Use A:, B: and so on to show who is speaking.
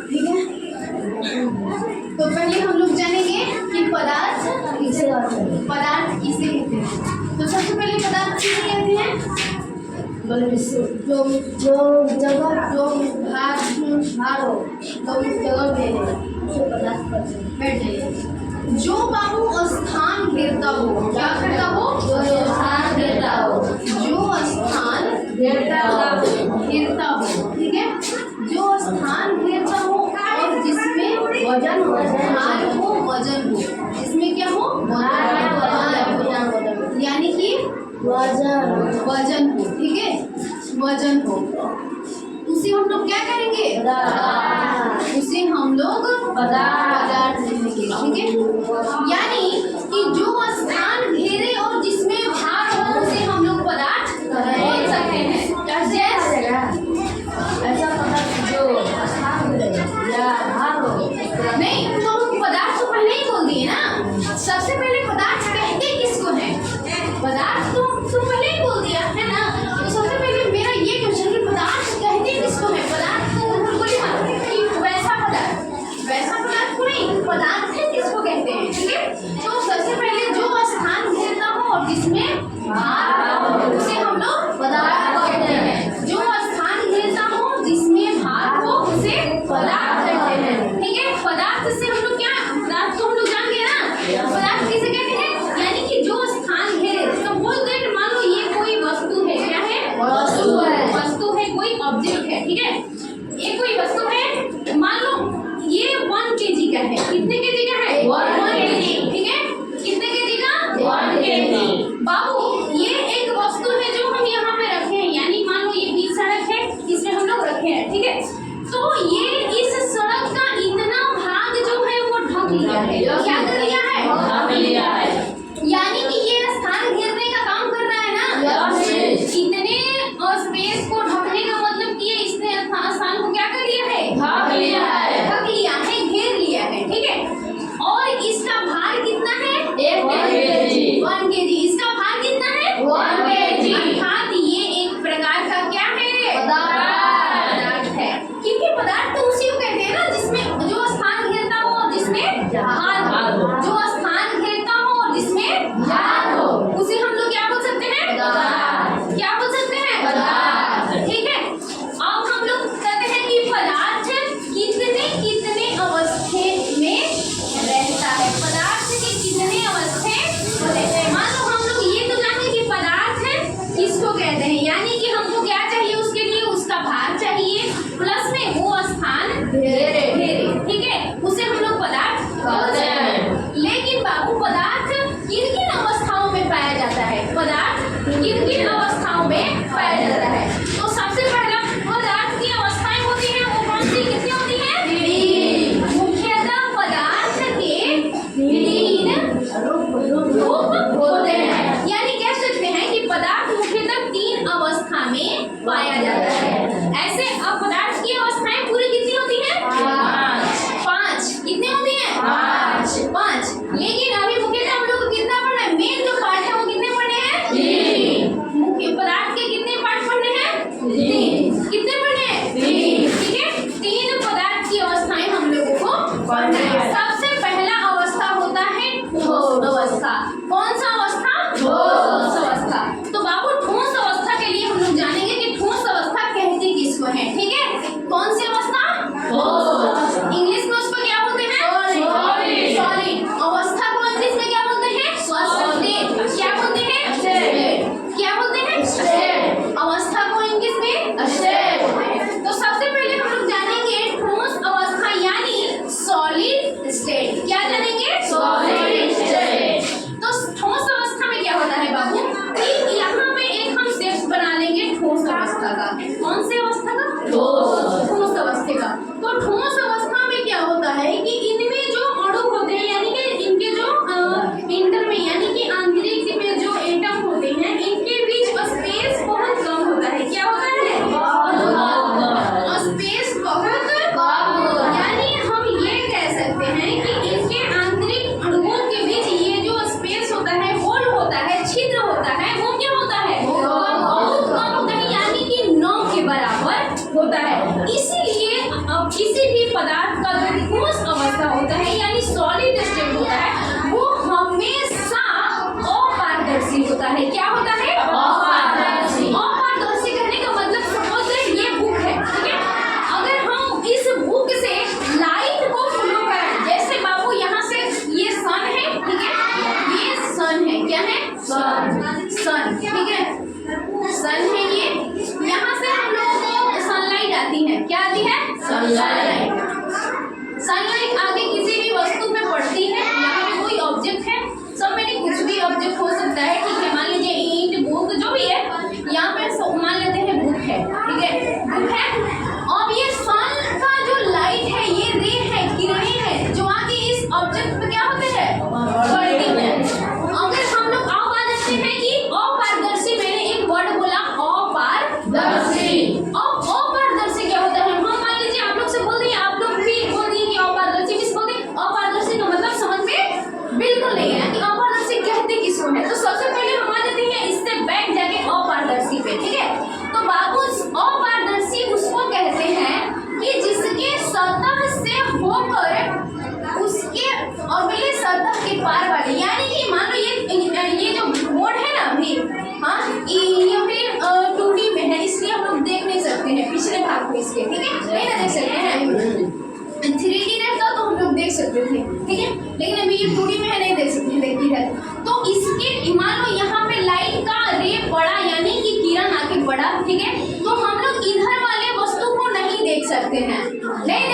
A: ठीक है। तो पहले हम लोग जानेंगे कि पदार्थ किसे कहते हैं। तो सबसे पहले पदार्थ किसे कहते हैं? जो जगह जो भार हो तो उस जगह में पदार्थ बैठ जाइए। जो बाबू स्थान घेरता हो, क्या करता हो? जो स्थान घेरता हो, जो स्थान घेरता हो, ठीक है। जो स्थान घेरता हो और जिसमें वजन हो, भार हो, वजन हो, इसमें क्या हो? यानी कि वजन हो, ठीक है, वजन हो, उसे हम लोग क्या करेंगे? उसे हम लोग पदार्थ कहेंगे, ठीक है। यानी कि जो स्थान घेरे और जिसमें भार हो उसे हम लोग पदार्थ बोल सकते हैं। ऐसा पदार्थ जो स्थान घेरे या भार हो नहीं, तो हम पदार्थ तो पहले ही बोल दिए ना। सबसे पहले पदार्थ कहते किसको है? पदार्थ तो पहले ही बोल दिया है ना। तो सबसे पहले मेरा ये क्वेश्चन कि पदार्थ कहते किसको है? पदार्थ तो बिल्कुल ही मत कि वैसा पदार्थ को नहीं, पदार्थ है किसको कहते हैं, ठीक है। तो सबसे पहले जो स्थान घेरता हो और जिसमें भार हो उसे हम लोग पदार्थ कहते हैं। जो स्थान घेरता हो जिसमें भार हो उसे पदार्थ कहते हैं, ठीक है। पदार्थ से हम लोग क्या, पदार्थ तो हम लोग जान गए ना। पदार्थ किसे कहते हैं? यानी कि जो स्थान घेरे, सपोज दैट मान लो ये कोई वस्तु है, क्या है? वस्तु है, कोई ऑब्जेक्ट है, ठीक है। ये कोई वस्तु है, मान लो ये 1 kg का है। कितने kg का है? 1 kg, ठीक है। कितने kg का? 1 kg। बाबू ये एक वस्तु है जो हम यहाँ पे रखे हैं, यानी मान लो ये बीच सड़क है, इसमें हम लोग रखे हैं, ठीक है। तो ये इस सड़क का इतना भाग जो है वो ढक लिया है। क्या कर लिया है? ढक लिया है। यानी कि ये स्थान घेरने का काम कर रहा है ना। इतने स्पेस को ढकने का मतलब कि इसने स्थान को क्या कर लिया है? ढक लिया है, घेर लिया है, ठीक है। और इसका भार कितना है? 1 kg। इसका भार कितना है? 1 kg। अर्थात ये एक प्रकार का क्या है? पदार्थ है। क्योंकि पदार्थ तो उसी को कहते हैं ना जिसमें जो स्थान घेरता हो और जिसमें भार हो। जो स्थान घेरता हो और जिसमें भार हो उसे हम लोग क्या बोल सकते हैं? क्या बोल सकते हैं? पदार्थ, ठीक है। अब हम लोग कहते हैं कि पदार्थ कितने अवस्थे में रहता है। पदार्थ के कितने अवस्थे रहते हैं? मान लो हम लोग ये तो जाने कि पदार्थ है किसको कहते हैं, यानी कि हमको क्या चाहिए उसके लिए? उसका भार चाहिए, प्लस में वो स्थान घेरे, ठीक है, उसे हम लोग पदार्थ कहते हैं। लेकिन बाबू पदार्थ किन किन अवस्थाओं में पाया जाता है? पदार्थ किन किन अवस्थाओं में पाया जाता है? तो सबसे पहला पदार्थ की अवस्थाएं होती हैं, वो कौन सी कितनी होती हैं? 3। मुख्यतः पदार्थ के 3 रूप होते हैं। यानी कह सकते हैं कि पदार्थ मुख्यतः 3 अवस्था में पाया जाता है। ऐसे अब पदार्थ की अवस्थाएं पूरी कितनी होती हैं? 5। कितनी होती हैं? 5। लेकिन अभी मुख्यतः हम लोग को कितना पढ़ना है? मेन जो पार्ट है वो कितने पढ़ने हैं? 3। मुख्य पदार्थ के कितने पार्ट पढ़ने हैं? 3। कितने पढ़ने हैं? 3, ठीक है। 3 पदार्थ की अवस्थाएं हम लोगों को पढ़ना है। सबसे पहला अवस्था होता है ठोस अवस्था। कौन सा अवस्था? ठोस अवस्था। तो बाबू ठोस अवस्था के लिए हम लोग जानेंगे कि ठोस अवस्था कहती किसको है, ठीक है। कौन सी अवस्था? ठोस। इंग्लिश में उसको क्या बोलते हैं? सॉलिड। अवस्था को इंग्लिश में क्या बोलते हैं? स्टेट। क्या बोलते हैं? क्या बोलते हैं? अवस्था को इंग्लिश में स्टेट। तो सबसे पहले हम लोग जानेंगे ठोस अवस्था यानी सॉलिड स्टेट। क्या जानेंगे? Solid state. तो ठोस अवस्था में क्या होता है बाबू कि यहाँ पे एक हम स्टेप्स बना लेंगे ठोस अवस्था का। कौन से अवस्था का? ठोस अवस्था का। तो ठोस अवस्था में क्या होता है कि इनमें जो अणु होते हैं, यानी कि इनके जो इंटर में यानी कि आंतरिक में जो एटम होते हैं, इनके बीच स्पेस बहुत कम होता है। क्या होता है? स्पेस बहुत कम। यानी हम ये कह सकते हैं कि इनके आंतरिक अणुओं के बीच ये जो स्पेस होता है, होल होता है, छिद्र होता है, वो क्या होता है? बहुत कम होता है, यानी कि 9 के बराबर होता है। इसीलिए अब किसी भी पदार्थ का जो ठोस अवस्था होता है यानी सॉलिड स्टेट होता है वो हमेशा अपारदर्शी होता है। क्या होता है? अपारदर्शी। अपारदर्शी कहने का मतलब सपोज ये बुक है, ठीक है, अगर हम इस बुक से लाइट को फ्लो करें, जैसे बाबू यहाँ से ये सन है, ठीक है, ये सन है, क्या है? सन, ठीक है, सन है ये, यहाँ से हम लोगों को सनलाइट आती है, क्या आती है? सनलाइट। सनलाइट आगे किसी भी वस्तु पे पड़ती है, यहाँ पे कोई ऑब्जेक्ट है, सब में कुछ भी ऑब्जेक्ट हो सकता है, ठीक है, मान लीजिए ईंट, बुक, जो भी है, यहाँ पे मान लेते हैं बुक है, ठीक है, बुक है। अब ये सन का जो लाइट है, ये रे है, किरणें है, जो आके इस ऑब्जेक्ट पे क्या होते हैं? पड़ती है। अगर हम लोग आप आ जाते हैं कि अपारदर्शी, मैंने एक वर्ड बोला अपारदर्शी। अब अपारदर्शी क्या होता है? हम मान लीजिए आप लोग से बोल दिए, आप लोग भी बोल दिए कि अपारदर्शी किस बोलते हैं? अपारदर्शी का मतलब समझ में बिल्कुल नहीं है कि अपारदर्शी कहते किसको है। तो सबसे पहले हम आ जाते हैं इससे बैक जाके अपारदर्शी पे, ठीक है। तो बाबू अपारदर्शी उसको कहते हैं कि जिसके सतह से होकर उसके अगले सतह के पार वाले, यानी कि मान लो ये जो बोर्ड है ना अभी, हाँ, ये फिर 2D में है, इसलिए हम लोग देख नहीं सकते हैं पिछले भाग को इसके, ठीक है, नहीं ना देख सकते हैं। 3D रहता तो हम लोग देख सकते थे, ठीक है, लेकिन अभी ये 2D में है, नहीं देख सकते हैं, देखिए है। तो इसके मान लो यहाँ पे लाइट का रे पड़ा, यानी कि किरण आके पड़ा, ठीक है, तो हम लोग इधर वाले वस्तु को नहीं देख सकते हैं, नहीं